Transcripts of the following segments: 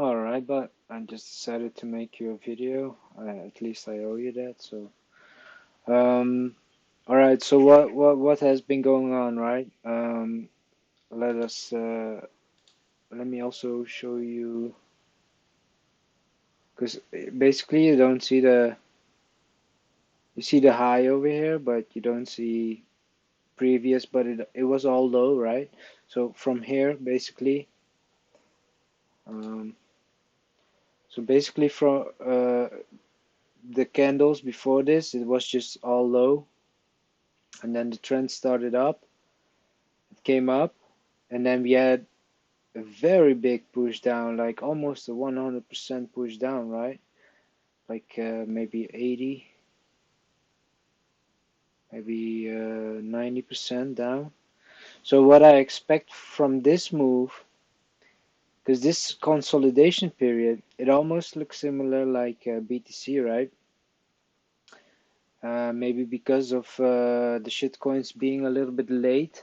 Alright, but I just decided to make you a video. At least I owe you that. So, um, alright. So what has been going on, right? Let us let me also show you because basically you see the high over here, but you don't see previous. But it was all low, right? So from here, basically, um, so basically from the candles before this, it was just all low, and then the trend started up. It came up, and then we had a very big push down, like almost a 100% push down, right? Like maybe 80, maybe 90% down. So what I expect from this move, because this consolidation period, it almost looks similar like BTC, right? Maybe because of the shitcoins being a little bit late,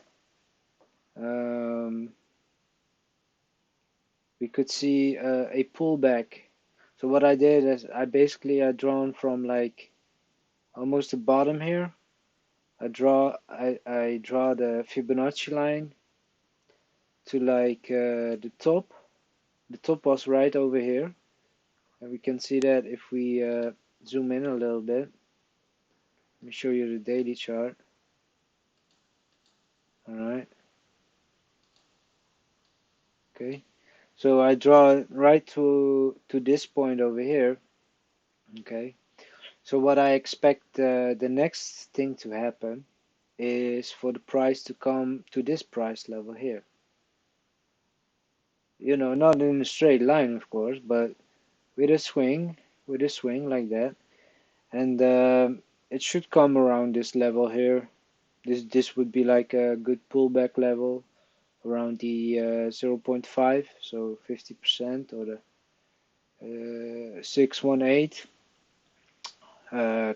um, we could see a pullback. So what I did is I drawn from like almost the bottom here. I draw the Fibonacci line to like the top. The top was right over here, and we can see that if we zoom in a little bit. Let me show you the daily chart. All right, okay. So I draw right to this point over here. Okay. So what I expect the next thing to happen is for the price to come to this price level here. You know, not in a straight line, of course, but with a swing like that, and it should come around this level here. This would be like a good pullback level around the 0 0.5, so 50%, or the 618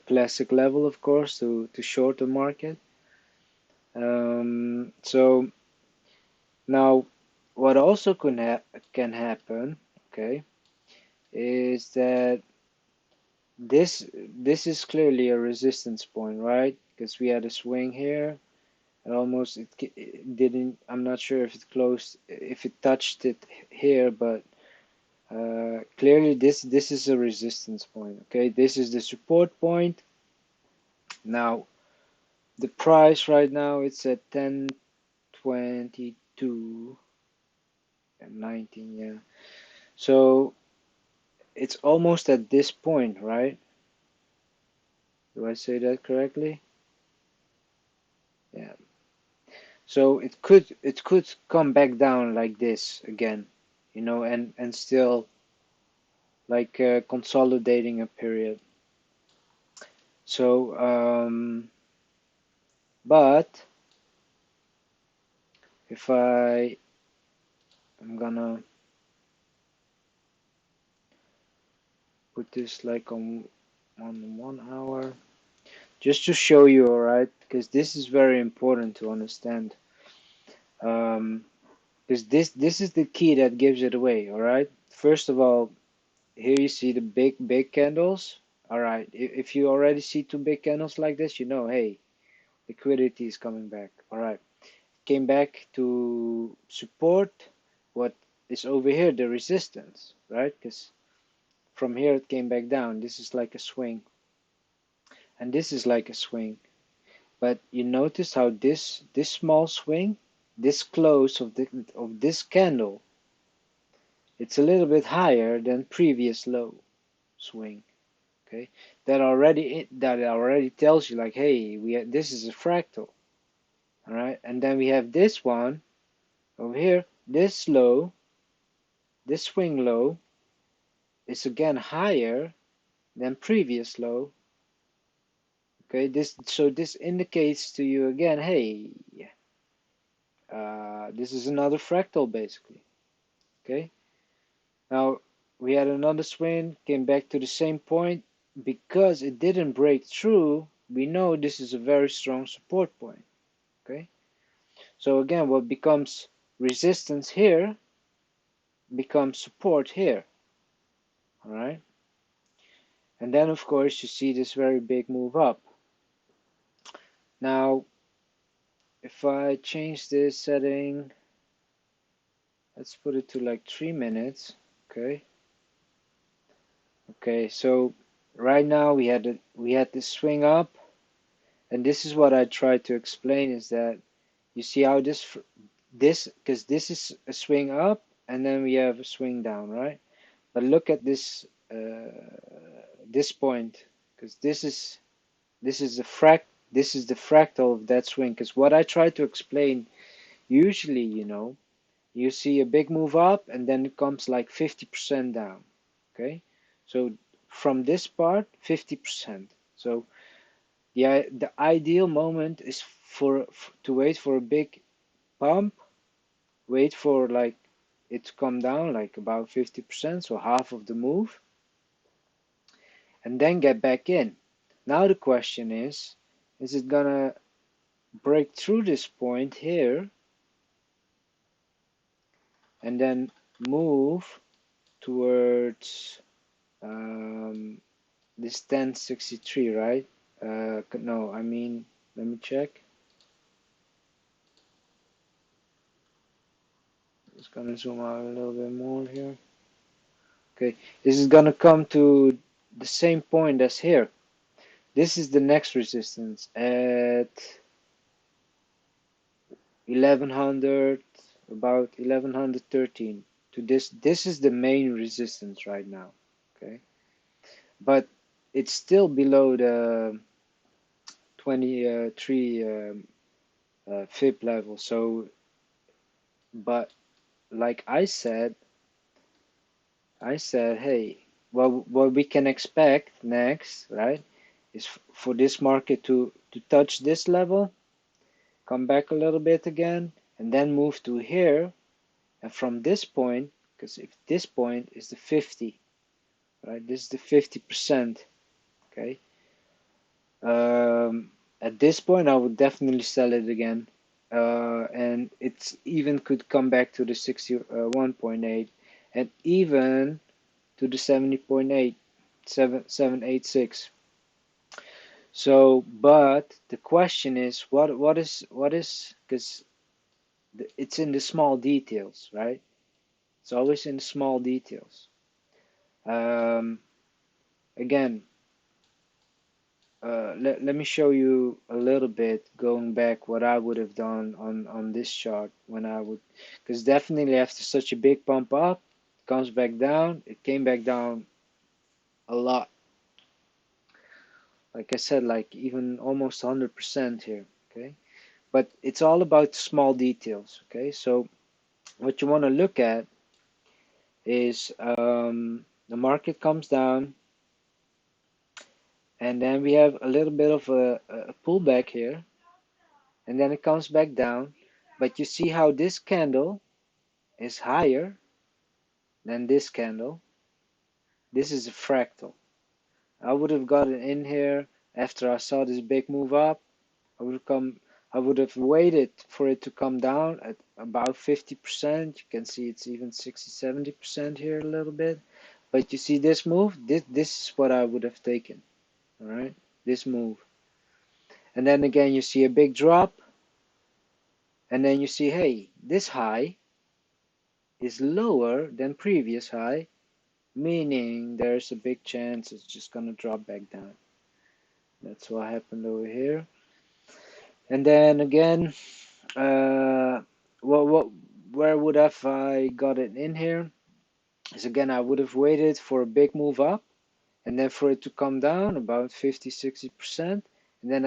classic level, of course, to short the market. So now, what also can happen, okay, is that this is clearly a resistance point, right? Because we had a swing here, and almost it didn't. I'm not sure if it closed, if it touched it here, but clearly this is a resistance point. Okay, this is the support point. Now the price right now it's at 10.22 and 19. Yeah, so it's almost at this point, right? Do I say that correctly? Yeah. So it could come back down like this again, you know, and still like consolidating a period. So but if I'm gonna put this like on 1 hour just to show you, all right? Because this is very important to understand. Um, because this is the key that gives it away, all right? First of all, here you see the big candles. All right, if you already see two big candles like this, you know, hey, liquidity is coming back. All right, came back to support what is over here, the resistance, right? Because from here it came back down. This is like a swing, and this is like a swing. But you notice how this small swing, this close of this candle, it's a little bit higher than previous low swing. Okay, that already tells you like, hey, this is a fractal. All right, and then we have this one over here. This low, this swing low, is again higher than previous low. Okay, this indicates to you again, hey, this is another fractal basically. Okay, now we had another swing, came back to the same point. Because it didn't break through, we know this is a very strong support point. Okay, so again, what becomes resistance here becomes support here. all right? And then of course you see this very big move up. Now, if I change this setting, let's put it to like 3 minutes, okay? Okay, so right now we had this swing up, and this is what I tried to explain is that you see how this because this is a swing up and then we have a swing down, right? But look at this point because this is the fractal of that swing. Because what I try to explain usually, you see a big move up and then it comes like 50% down. Okay, so from this part 50%. So the ideal moment is to wait for a big pump, wait for like it to come down like about 50%, so half of the move, and then get back in. Now the question is it gonna break through this point here and then move towards this 1063, right? No, I mean, let me check. Just gonna zoom out a little bit more here. Okay, this is gonna come to the same point as here. This is the next resistance at 1100, about 1113 to this is the main resistance right now, okay, but it's still below the 23 fib level. So but like I said, hey, what we can expect next, right, is for this market to touch this level, come back a little bit again, and then move to here. And from this point, because if this point is the 50, right, this is the 50%, okay. At this point, I would definitely sell it again. And it's even could come back to the 61.8 and even to the 70.8, 786. So, but the question is, what is because it's in the small details, right? It's always in the small details. Um, Again, let me show you a little bit going back what I would have done on this chart when I would, because definitely after such a big pump up, it comes back down. It came back down a lot. Like I said, like even almost 100% here. Okay, but it's all about small details. Okay, so what you want to look at is the market comes down, and then we have a little bit of a pullback here, and then it comes back down. But you see how this candle is higher than this candle. This is a fractal. I would have gotten in here after I saw this big move up. I would come. I would have waited for it to come down at about 50%. You can see it's even 60, 70% here a little bit. But you see this move? This is what I would have taken. All right, this move. And then again, you see a big drop, and then you see, hey, this high is lower than previous high, meaning there's a big chance it's just gonna drop back down. That's what happened over here. And then again, uh, what where would have I got it in here? Is again I would have waited for a big move up and then for it to come down about 50, 60%, and then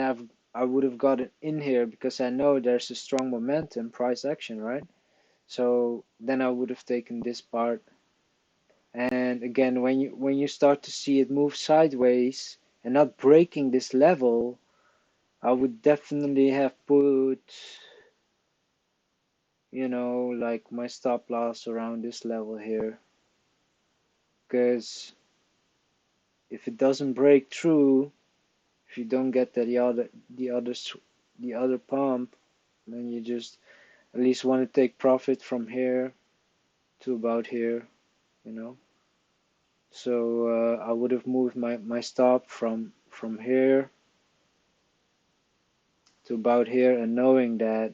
I would have got it in here because I know there's a strong momentum, price action, right? So then I would have taken this part. And again, when you start to see it move sideways and not breaking this level, I would definitely have put, like my stop loss around this level here. Because if it doesn't break through, if you don't get the other pump, then you just at least want to take profit from here to about here, you know. So I would have moved my stop from here to about here, and knowing that,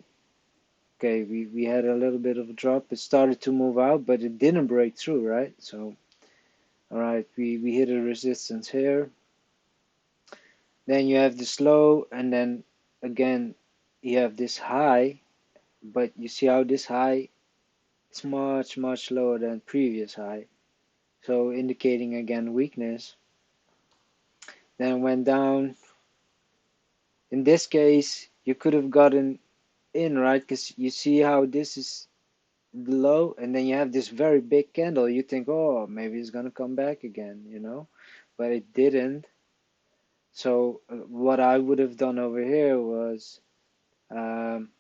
okay, we had a little bit of a drop. It started to move out, but it didn't break through, right? So, all right, we hit a resistance here. Then you have this low, and then again you have this high, but you see how this high is much lower than previous high. So indicating again weakness. Then went down. In this case, you could have gotten in, right? Because you see how this is low, and then you have this very big candle. You think, oh, maybe it's gonna come back again, but it didn't. So what I would have done over here was um,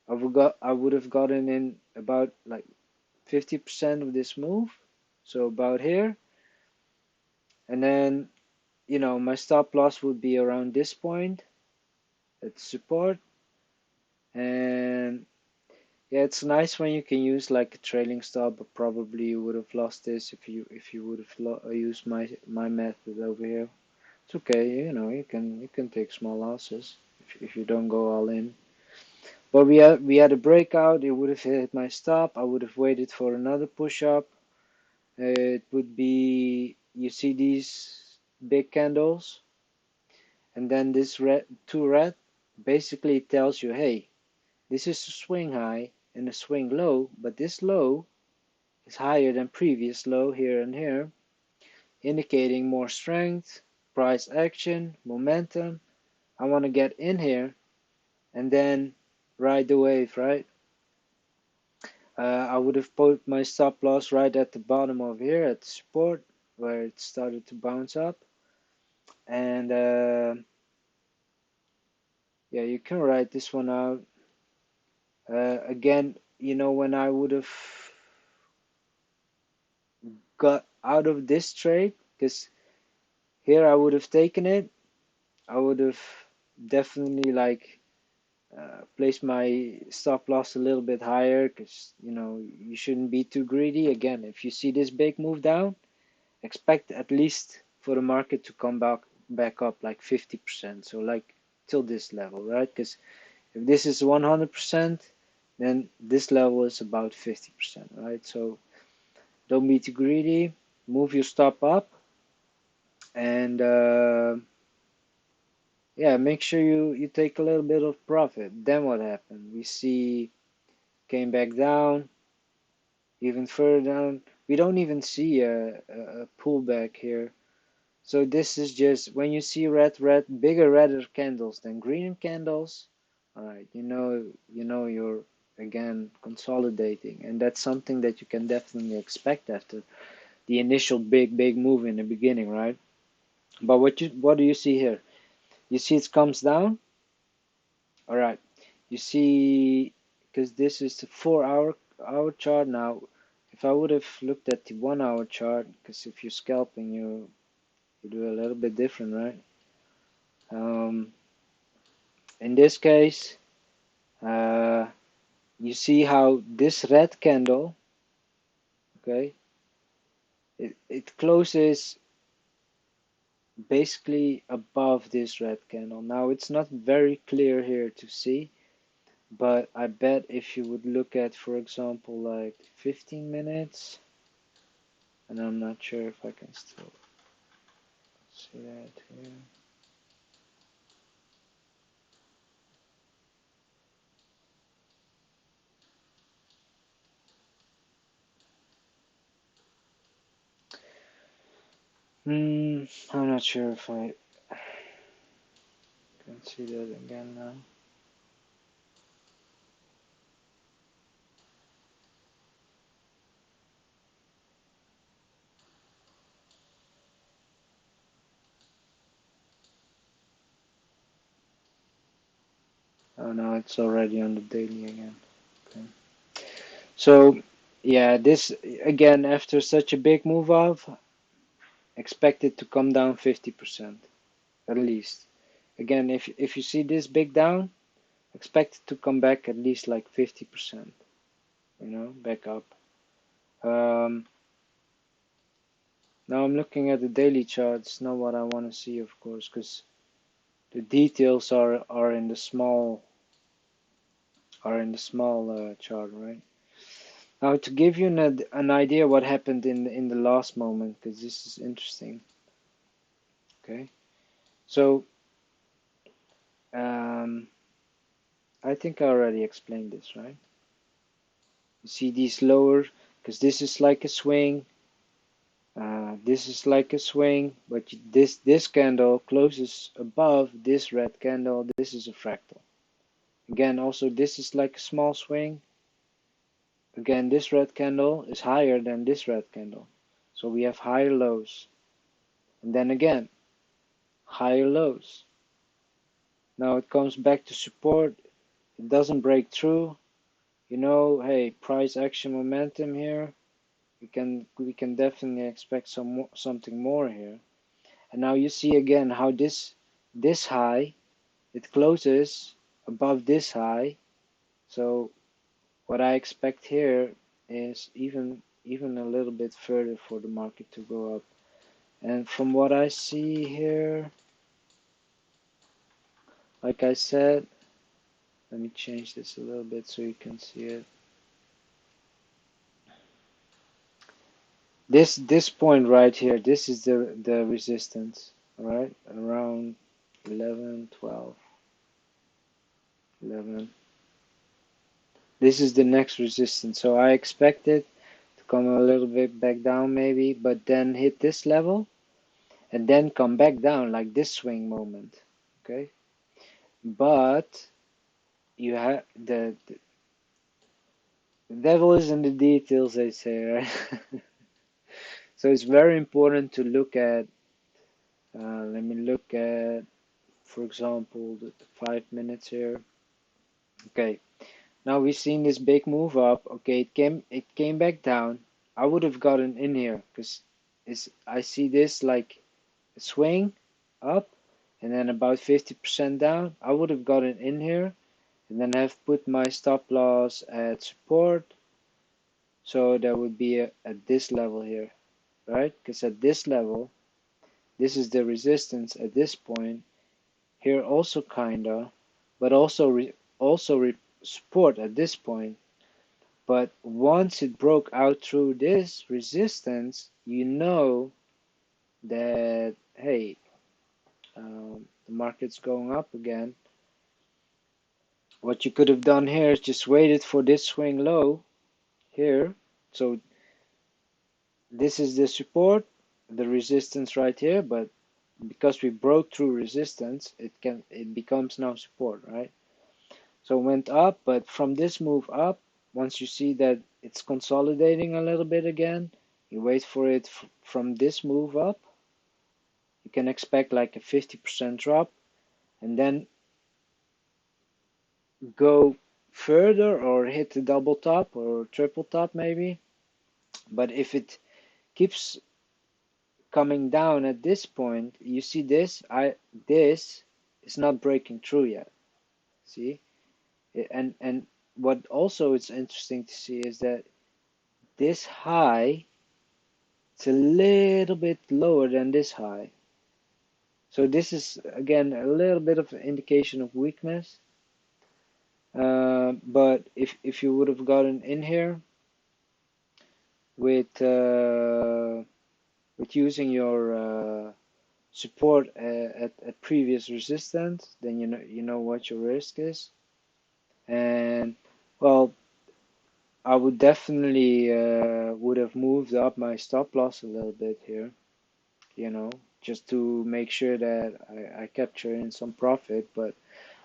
I would have gotten in about like 50% of this move, so about here, and then my stop loss would be around this point at support, and yeah, it's nice when you can use like a trailing stop, but probably you would have lost this if you would have used my method over here. It's okay, you can take small losses if you don't go all in. But we had a breakout. It would have hit my stop. I would have waited for another push up. It would be, you see these big candles, and then this red basically tells you, hey, this is a swing high and a swing low, but this low is higher than previous low here and here, indicating more strength, price action, momentum. I want to get in here and then ride the wave, right? I would have put my stop loss right at the bottom of here at the support where it started to bounce up. And yeah, you can write this one out. Again, when I would have got out of this trade, because here I would have taken it, I would have definitely like placed my stop loss a little bit higher, because you shouldn't be too greedy. Again, if you see this big move down, expect at least for the market to come back up like 50%. So like till this level, right? Because if this is 100%, then this level is about 50%, right? So don't be too greedy. Move your stop up, and yeah, make sure you take a little bit of profit. Then what happened? We see came back down, even further down. We don't even see a pullback here. So this is just when you see bigger redder candles than green candles. All right, you're again consolidating, and that's something that you can definitely expect after the initial big move in the beginning, right? But what do you see here? You see it comes down. All right, you see, because this is the 4 hour chart now. If I would have looked at the 1 hour chart, because if you're scalping, you do a little bit different, right? Um, in this case, uh, you see how this red candle, okay, it closes basically above this red candle. Now it's not very clear here to see, but I bet if you would look at, for example, like 15 minutes, and I'm not sure if I can still see that here. I'm not sure if I can see that again now. Oh no, it's already on the daily again. Okay. So, yeah, this again, after such a big move off, expect it to come down 50% at least. Again, if you see this big down, expect it to come back at least like 50%, back up. Um, Now I'm looking at the daily chart. It's not what I want to see, of course, because the details are in the small chart, right? Now to give you an idea what happened in the last moment, because this is interesting. Okay, so I think I already explained this, right? You see these lower, because this is like a swing. This is like a swing, but this candle closes above this red candle. This is a fractal. Again, also this is like a small swing. Again, this red candle is higher than this red candle. So we have higher lows. And then again, higher lows. Now it comes back to support. It doesn't break through. You know, hey, price action momentum here. We can definitely expect something more here. And now you see again how this high, it closes above this high. So what I expect here is even a little bit further for the market to go up. And from what I see here, like I said, let me change this a little bit so you can see it. This point right here, this is the resistance, all right? Around 11, 12, 11. This is the next resistance. So I expect it to come a little bit back down maybe, but then hit this level and then come back down like this swing moment, okay? But you have the devil is in the details, they say, right? So it's very important to look at, let me look at, for example, the 5 minutes here. Okay, now we've seen this big move up. Okay, it came back down. I would have gotten in here because I see this like a swing up and then about 50% down. I would have gotten in here and then have put my stop loss at support. So that would be at this level here, right? Because at this level, this is the resistance at this point. Here also kinda, but also support at this point. But once it broke out through this resistance, you know that hey, the market's going up again. What you could have done here is just waited for this swing low here. So this is the support, the resistance right here, but because we broke through resistance, it becomes now support, right? So it went up, but from this move up, once you see that it's consolidating a little bit again, you wait for it from this move up. You can expect like a 50% drop and then go further or hit the double top or triple top maybe. But if it keeps coming down at this point, you see this is not breaking through yet. See? And what also is interesting to see is that this high, it's a little bit lower than this high. So this is again a little bit of an indication of weakness. But if you would have gotten in here with using your support at previous resistance, then you know what your risk is. And well, I would definitely would have moved up my stop loss a little bit here, just to make sure that I capture in some profit. But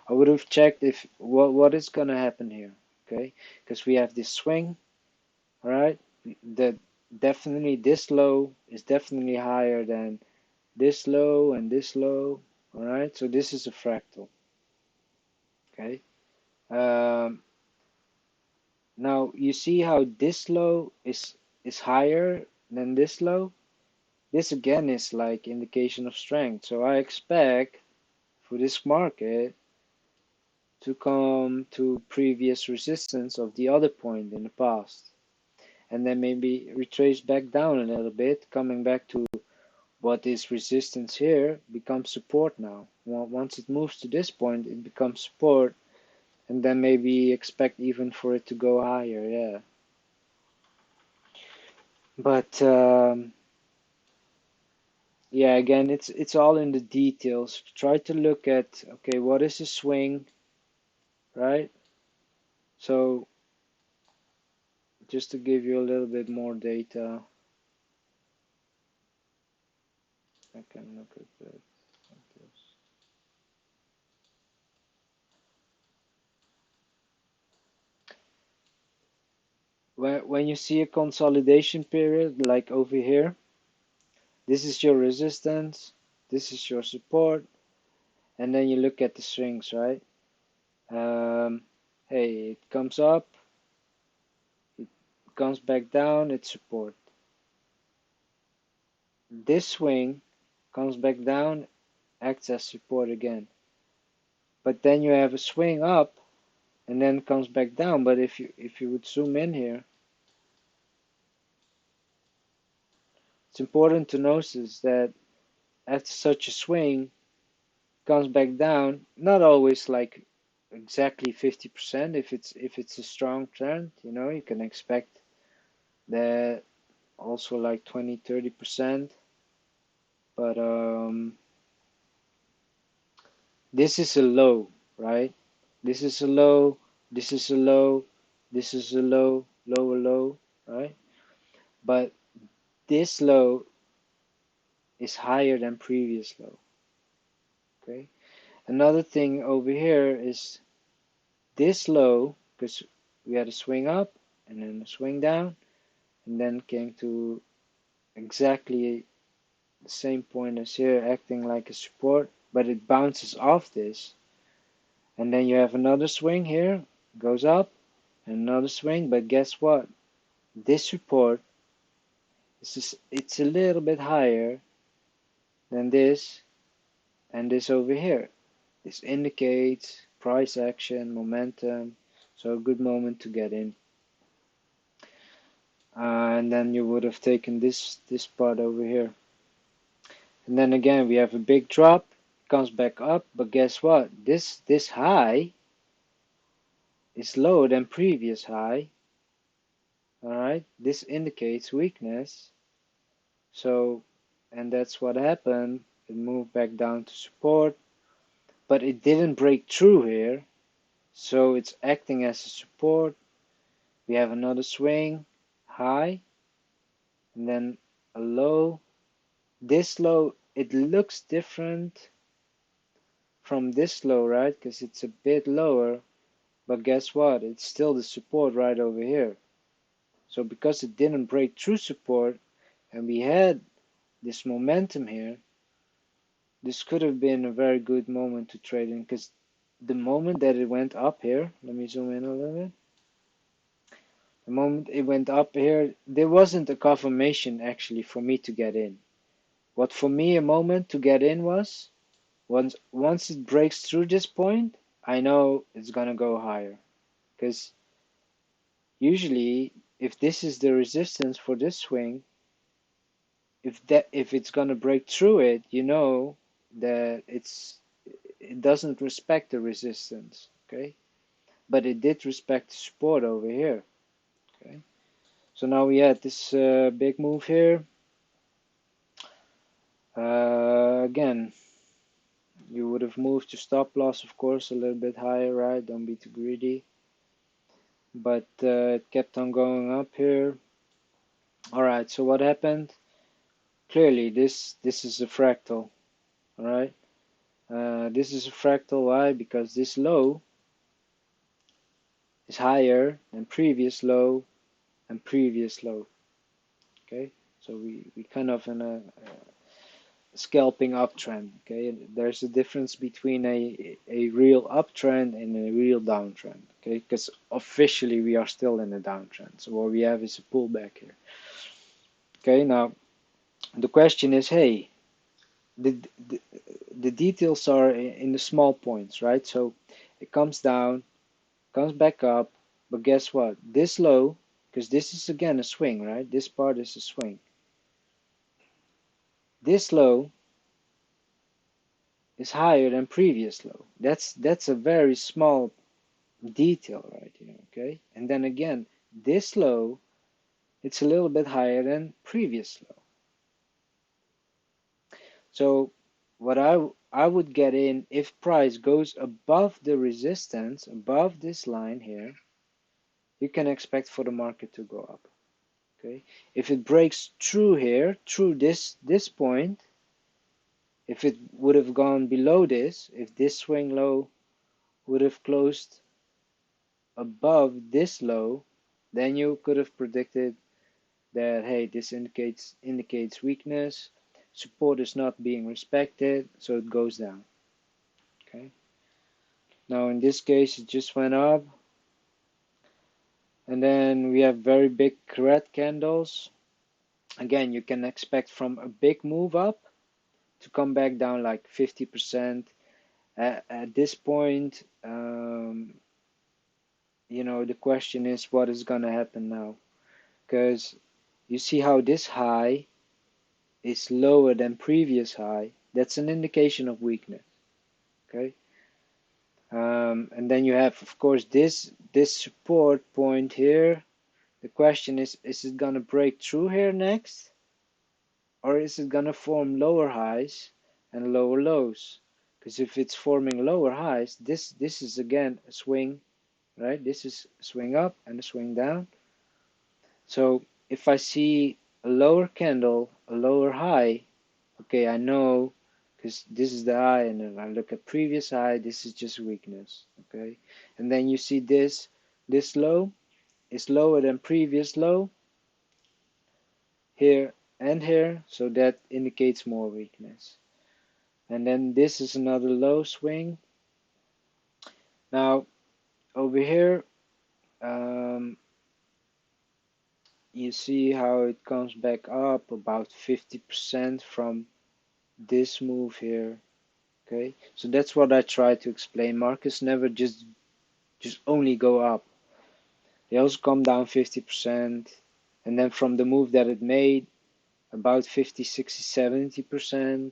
I would have checked if what is gonna happen here, okay? Because we have this swing, all right? That definitely this low is definitely higher than this low and this low, all right? So this is a fractal, okay? Um, Now you see how this low is higher than this low? This again is like indication of strength. So I expect for this market to come to previous resistance of the other point in the past. and then maybe retrace back down a little bit, coming back to what is resistance here becomes support now. Once it moves to this point, it becomes support, and then maybe expect even for it to go higher, yeah. But yeah, again, it's all in the details. Try to look at, okay, what is a swing, right? So just to give you a little bit more data, I can look at that like this. When you see a consolidation period like over here, this is your resistance, this is your support, and then you look at the swings, right? Um, hey, it comes up, it comes back down, it's support. This swing comes back down, acts as support again. But then you have a swing up and then comes back down. But if you would zoom in here, it's important to notice that after such a swing comes back down, not always like exactly 50%. If it's a strong trend, you can expect that also like 20-30%. But this is a low, right? This is a low, this is a low, this is a low, lower low, right? But this low is higher than previous low, okay? Another thing over here is this low, because we had a swing up and then a swing down, and then came to exactly the same point as here, acting like a support, but it bounces off this, and then you have another swing here, goes up, and another swing, but guess what? This support it's a little bit higher than this and this over here. This indicates price action, momentum, so a good moment to get in. And then you would have taken this part over here. And then again we have a big drop, comes back up, but guess what? This high is lower than previous high. Alright, this indicates weakness. So, and that's what happened. It moved back down to support, but it didn't break through here. So it's acting as a support. We have another swing, high, and then a low. This low, it looks different from this low, right? Because it's a bit lower, but guess what? It's still the support right over here. So because it didn't break through support and we had this momentum here, this could have been a very good moment to trade in because the moment that it went up here, let me zoom in a little bit. The moment it went up here, there wasn't a confirmation actually for me to get in. What for me a moment to get in was once it breaks through this point, I know it's gonna go higher. Because usually if this is the resistance for this swing, if it's gonna break through it, you know that it doesn't respect the resistance, okay? But it did respect the support over here, okay? So now we had this big move here. Again, you would have moved your stop loss, of course, a little bit higher, right? Don't be too greedy. But it kept on going up here. All right, so what happened? Clearly, this is a fractal, all right? This is a fractal. Why? Because this low is higher than previous low and previous low. Okay, so we kind of in a scalping uptrend. Okay, there's a difference between a real uptrend and a real downtrend. Okay, because officially we are still in a downtrend. So what we have is a pullback here. Okay, now the question is, hey, the the, the details are in the small points, right? So it comes down, comes back up, but guess what? This low, because this is again a swing, right? This part is a swing. This low is higher than previous low. That's a very small detail right here, okay? And then again, this low, it's a little bit higher than previous low. So what I would get in if price goes above the resistance, above this line here, you can expect for the market to go up. Okay, if it breaks through here, through this point, if it would have gone below this, if this swing low would have closed above this low, then you could have predicted that hey, this indicates weakness, support is not being respected, so it goes down. Okay. Now in this case it just went up, and then we have very big red candles. Again, you can expect from a big move up to come back down like 50%. At this point, the question is what is going to happen now? Because you see how this high is lower than previous high. That's an indication of weakness. Okay. And then you have, of course, this support point here. The question is it going to break through here next? Or is it going to form lower highs and lower lows? Because if it's forming lower highs, this is again a swing, right? This is a swing up and a swing down. So if I see a lower candle, a lower high, okay, I know because this is the high, and then I look at previous high, this is just weakness, okay? And then you see this low is lower than previous low here and here, so that indicates more weakness. And then this is another low swing. Now over here, you see how it comes back up about 50% from this move here. Okay, so that's what I try to explain. Markets never just only go up. They also come down 50%, and then from the move that it made, about 50, 60, 70%.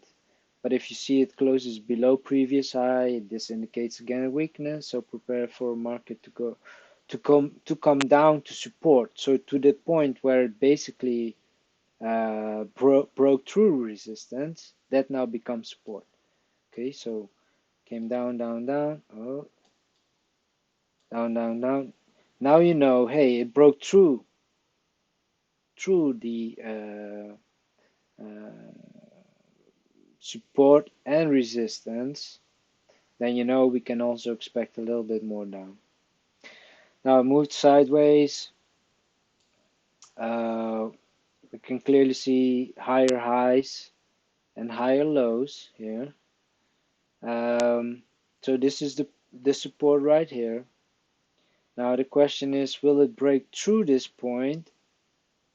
But if you see it closes below previous high, this indicates again a weakness. So prepare for a market to come down to support. So to the point where it basically broke through resistance, that now becomes support. Okay, so came down, down, down, oh, down, down, down. Now you know, hey, it broke through the support and resistance. Then you know we can also expect a little bit more down. Now it moved sideways. We can clearly see higher highs and higher lows here. So this is the support right here. Now the question is, will it break through this point?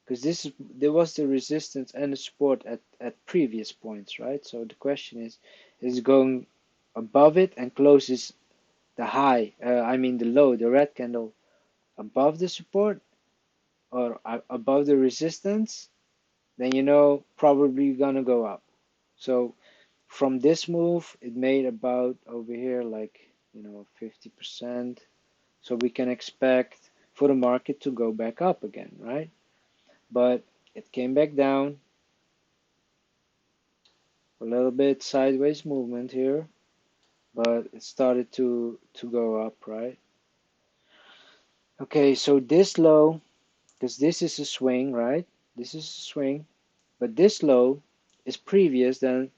Because there was the resistance and the support at previous points, right? So the question is it going above it and closes the high, I mean the low, the red candle above the support or above the resistance? Then you know probably gonna go up. So from this move, it made about over here like 50%. So we can expect for the market to go back up again, right? But it came back down, a little bit sideways movement here, but it started to go up, right? Okay, so this low, because this is a swing, right? This is a swing, but this low is previous than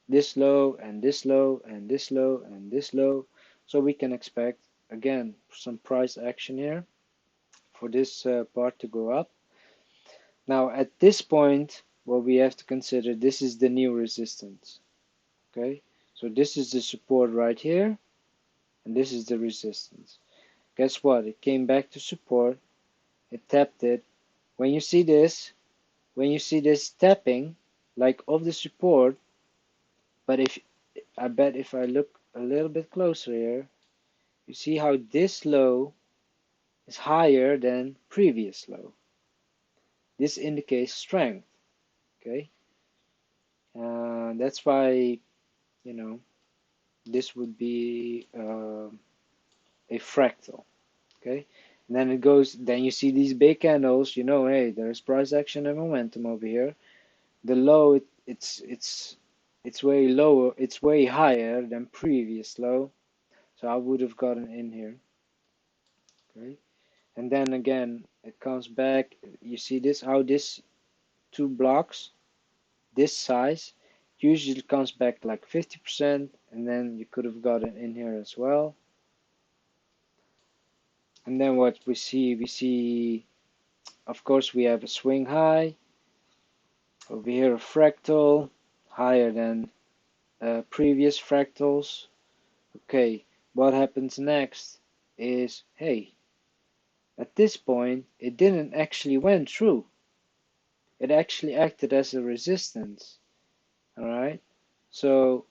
this low and this low and this low and this low. So we can expect again some price action here for this part to go up. Now at this point, what we have to consider, this is the new resistance. Okay, so this is the support right here, and this is the resistance. Guess what? It came back to support. It tapped it. When you see this, tapping, like of the support, but I bet if I look a little bit closer here, you see how this low is higher than previous low. this indicates strength. Okay, that's why, you know, this would be a fractal. Okay, and then it goes. Then you see these big candles. You know, hey, there's price action and momentum over here. The low, it's way lower. It's way higher than previous low. So I would have gotten in here. Okay, and then again it comes back. You see this, how this two blocks this size usually comes back like 50%, and then you could have gotten in here as well. And then what we see, of course, we have a swing high over here, a fractal higher than previous fractals. Okay, what happens next is, hey, at this point it didn't actually went through. It actually acted as a resistance. All right, so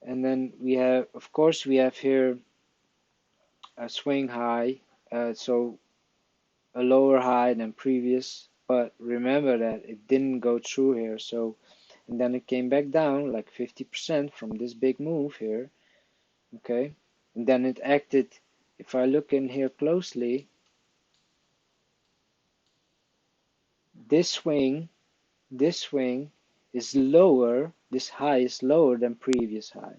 and then we have, of course, we have here a swing high, so a lower high than previous, but remember that it didn't go through here, so, and then it came back down like 50% from this big move here. Okay, and then it acted, if I look in here closely, this swing is lower, this high is lower than previous high.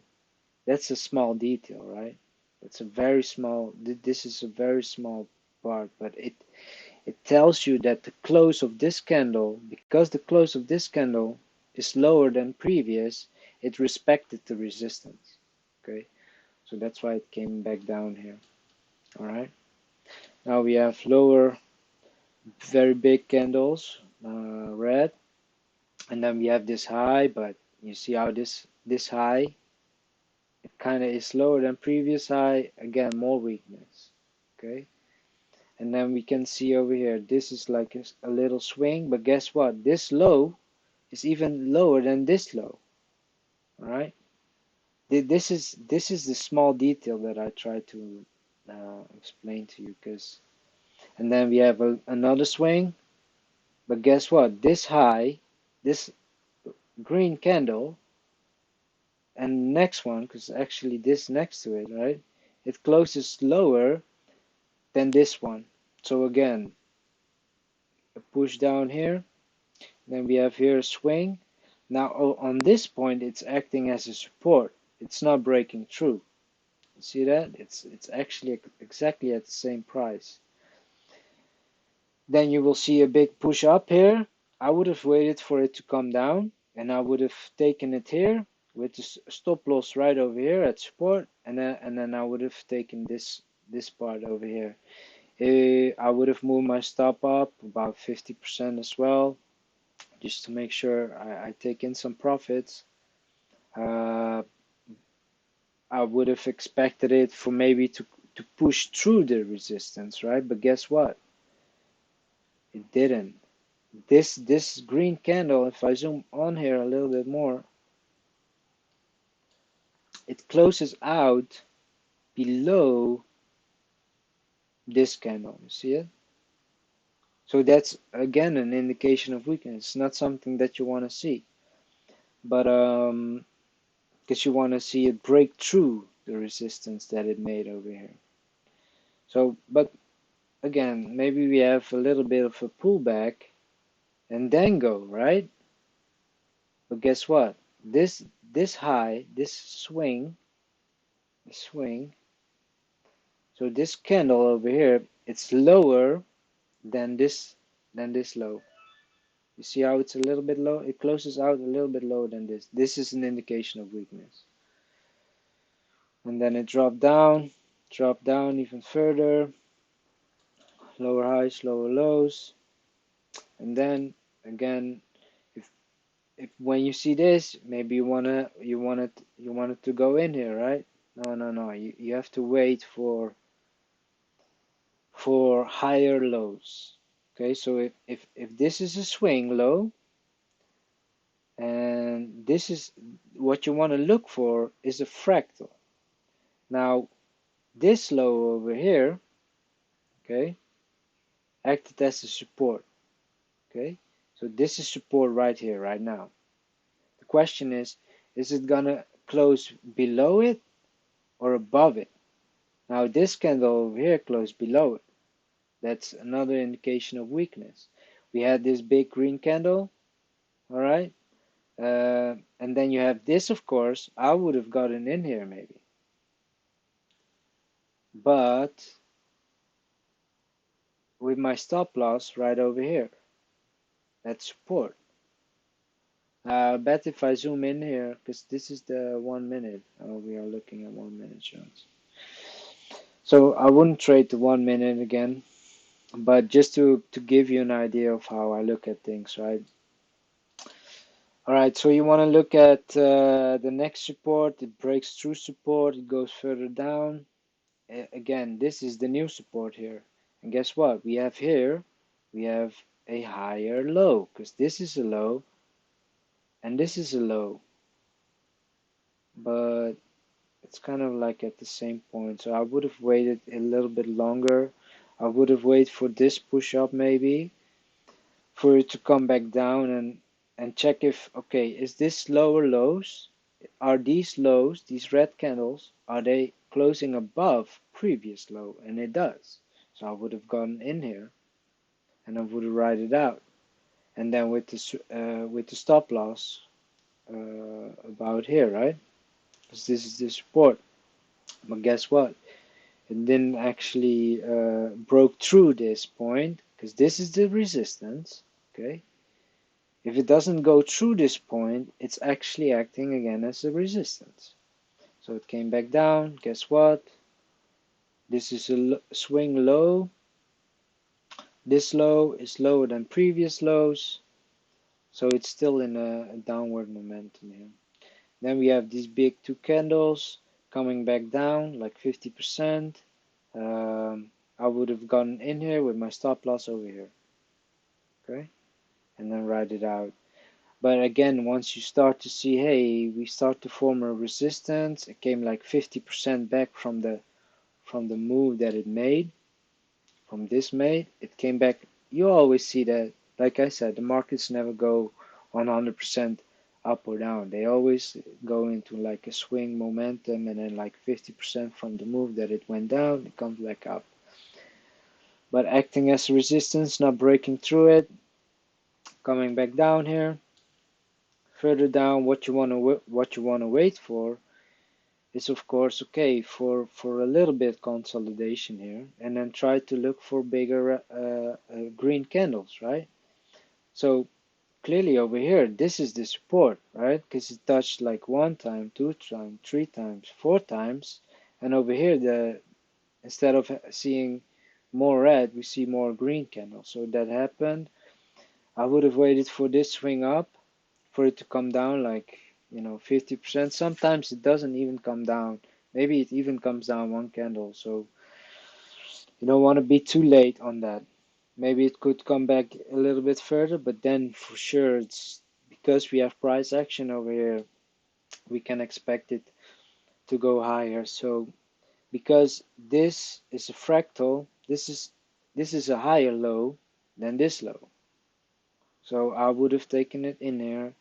That's a small detail, right? It's a very small, this is a very small part, but it tells you that the close of this candle, because the close of this candle is lower than previous, it respected the resistance. Okay, so that's why it came back down here. All right, now we have lower, very big candles, red, and then we have this high, but you see how this high, it kind of is lower than previous high. Again, more weakness. Okay, and then we can see over here, this is like a little swing, but guess what? This low is even lower than this low. All right. This is the small detail that I try to explain to you, because and then we have another swing, but guess what? This high, this green candle, and next one, because actually this next to it, right? It closes lower than this one. So again, a push down here. Then we have here a swing. Now on this point, it's acting as a support. It's not breaking through. See that? It's actually exactly at the same price. Then you will see a big push up here. I would have waited for it to come down, and I would have taken it here with the stop loss right over here at support, and then I would have taken this part over here. I would have moved my stop up about 50% as well, just to make sure I take in some profits. Uh, I would have expected it for maybe to push through the resistance, right? But guess what? It didn't. This green candle, if I zoom on here a little bit more, it closes out below this candle. You see it? So that's again an indication of weakness. It's not something that you want to see, but because you want to see it break through the resistance that it made over here. So, but again, maybe we have a little bit of a pullback and then go, right? But guess what? This high, this swing. So this candle over here, it's lower than this low. You see how it's a little bit low? It closes out a little bit lower than this. This is an indication of weakness. And then it dropped down even further, lower highs, lower lows, and then again, if when you see this, maybe you wanted to go in here, right? No. You have to wait for higher lows. Okay, so if this is a swing low, and this is what you want to look for is a fractal. Now this low over here, okay, acted as a support. Okay, so this is support right here, right now. The question is it gonna close below it or above it? Now this candle over here closed below it. That's another indication of weakness. We had this big green candle, all right? And then you have this, of course. I would have gotten in here maybe, but with my stop loss right over here, that's support. I bet if I zoom in here, because this is the 1 minute, we are looking at 1 minute charts. So I wouldn't trade the 1 minute again, but just to give you an idea of how I look at things, right? All right, so you want to look at the next support. It breaks through support, it goes further down. Again, this is the new support here. And guess what? We have a higher low, because this is a low and this is a low, but it's kind of like at the same point. So I would have waited a little bit longer. I would have waited for this push up maybe, for it to come back down and check if, okay, is this lower lows? Are these lows, these red candles, are they closing above previous low? And it does. So I would have gone in here and I would have ride it out. And then with the stop loss about here, right? Because this is the support. But guess what? It didn't actually broke through this point because this is the resistance. Okay. If it doesn't go through this point, it's actually acting again as a resistance. So it came back down. Guess what? This is a swing low. This low is lower than previous lows. So it's still in a downward momentum here. Then we have these big two candles coming back down like 50%. I would have gone in here with my stop loss over here. Okay. And then ride it out. But again, once you start to see, hey, we start to form a resistance, it came like 50% back from the move that it made, from this made, it came back. You always see that, like I said, the markets never go 100% up or down. They always go into like a swing momentum and then like 50% from the move that it went down, it comes back up. But acting as a resistance, not breaking through it, coming back down here. Further down, what you want to wait for is of course okay for a little bit consolidation here, and then try to look for bigger green candles, right? So clearly over here, this is the support, right? Because it touched like 1 time, 2 times, 3 times, 4 times, and over here the instead of seeing more red, we see more green candles. So that happened. I would have waited for this swing up for it to come down like 50%. Sometimes it doesn't even come down. Maybe it even comes down 1 candle. So you don't want to be too late on that. Maybe it could come back a little bit further, but then for sure it's because we have price action over here, we can expect it to go higher. So because this is a fractal, this is a higher low than this low. So I would have taken it in here,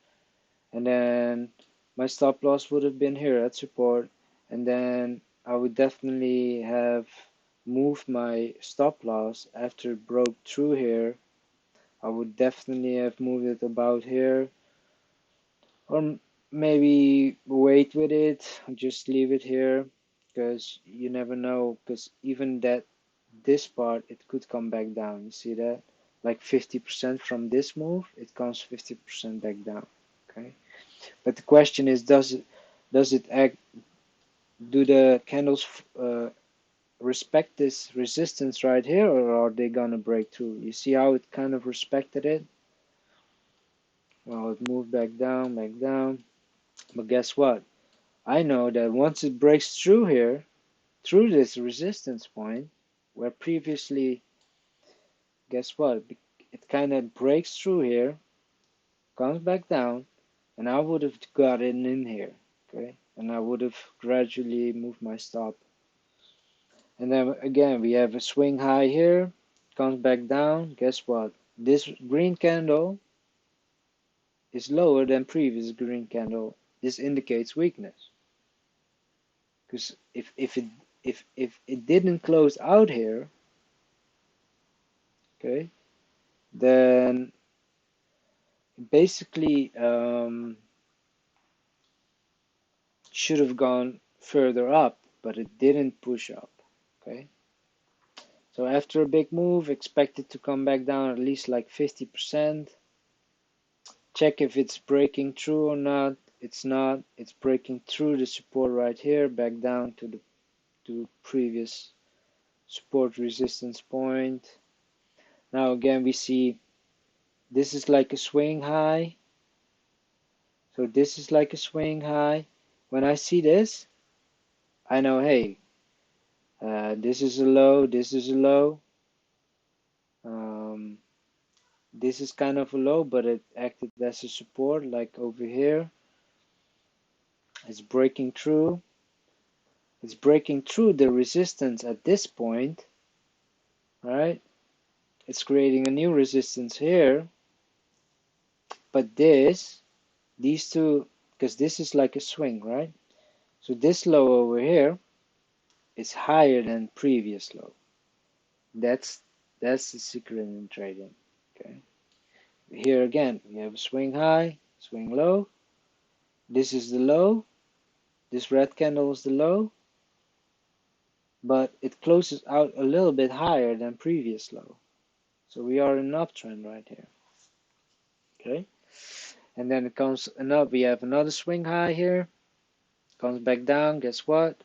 and then my stop loss would have been here at support, and then I would definitely have moved my stop loss after it broke through here. I would definitely have moved it about here, or maybe wait with it, just leave it here, because you never know, because even that this part, it could come back down. You see that? Like 50% from this move, it comes 50% back down. Okay. But the question is, does it act? Do the candles respect this resistance right here, or are they gonna break through? You see how it kind of respected it? Well, it moved back down, back down. But guess what? I know that once it breaks through here, through this resistance point, where previously, guess what? It kind of breaks through here, comes back down, and I would have got it in here, okay? And I would have gradually moved my stop. And then again, we have a swing high here, comes back down. Guess what? This green candle is lower than previous green candle. This indicates weakness. Because if it didn't close out here, okay, then basically should have gone further up, but it didn't push up. Okay, so after a big move, expect it to come back down at least like 50%. Check if it's breaking through or not. It's not. It's breaking through the support right here, back down to the previous support resistance point. Now again we see this is like a swing high. So this is like a swing high. When I see this, I know, hey, this is a low, this is a low. Um, this is kind of a low, but it acted as a support, like over here. It's breaking through. It's breaking through the resistance at this point, right? It's creating a new resistance here, but these two, because this is like a swing, right? So this low over here is higher than previous low. That's the secret in trading. Okay. Here again, we have a swing high, swing low. This is the low. This red candle is the low, but it closes out a little bit higher than previous low. So we are in an uptrend right here. Okay. And then it comes another. We have another swing high here. Comes back down. Guess what?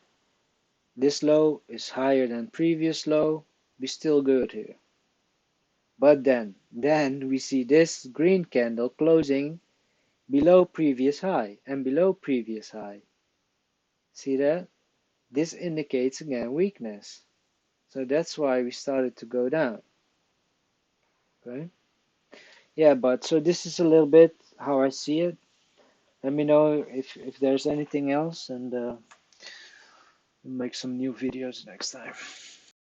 This low is higher than previous low. We're still good here. But then we see this green candle closing below previous high and below previous high. See that? This indicates again weakness. So that's why we started to go down. Okay? Yeah, but so this is a little bit how I see it. Let me know if there's anything else, and make some new videos next time.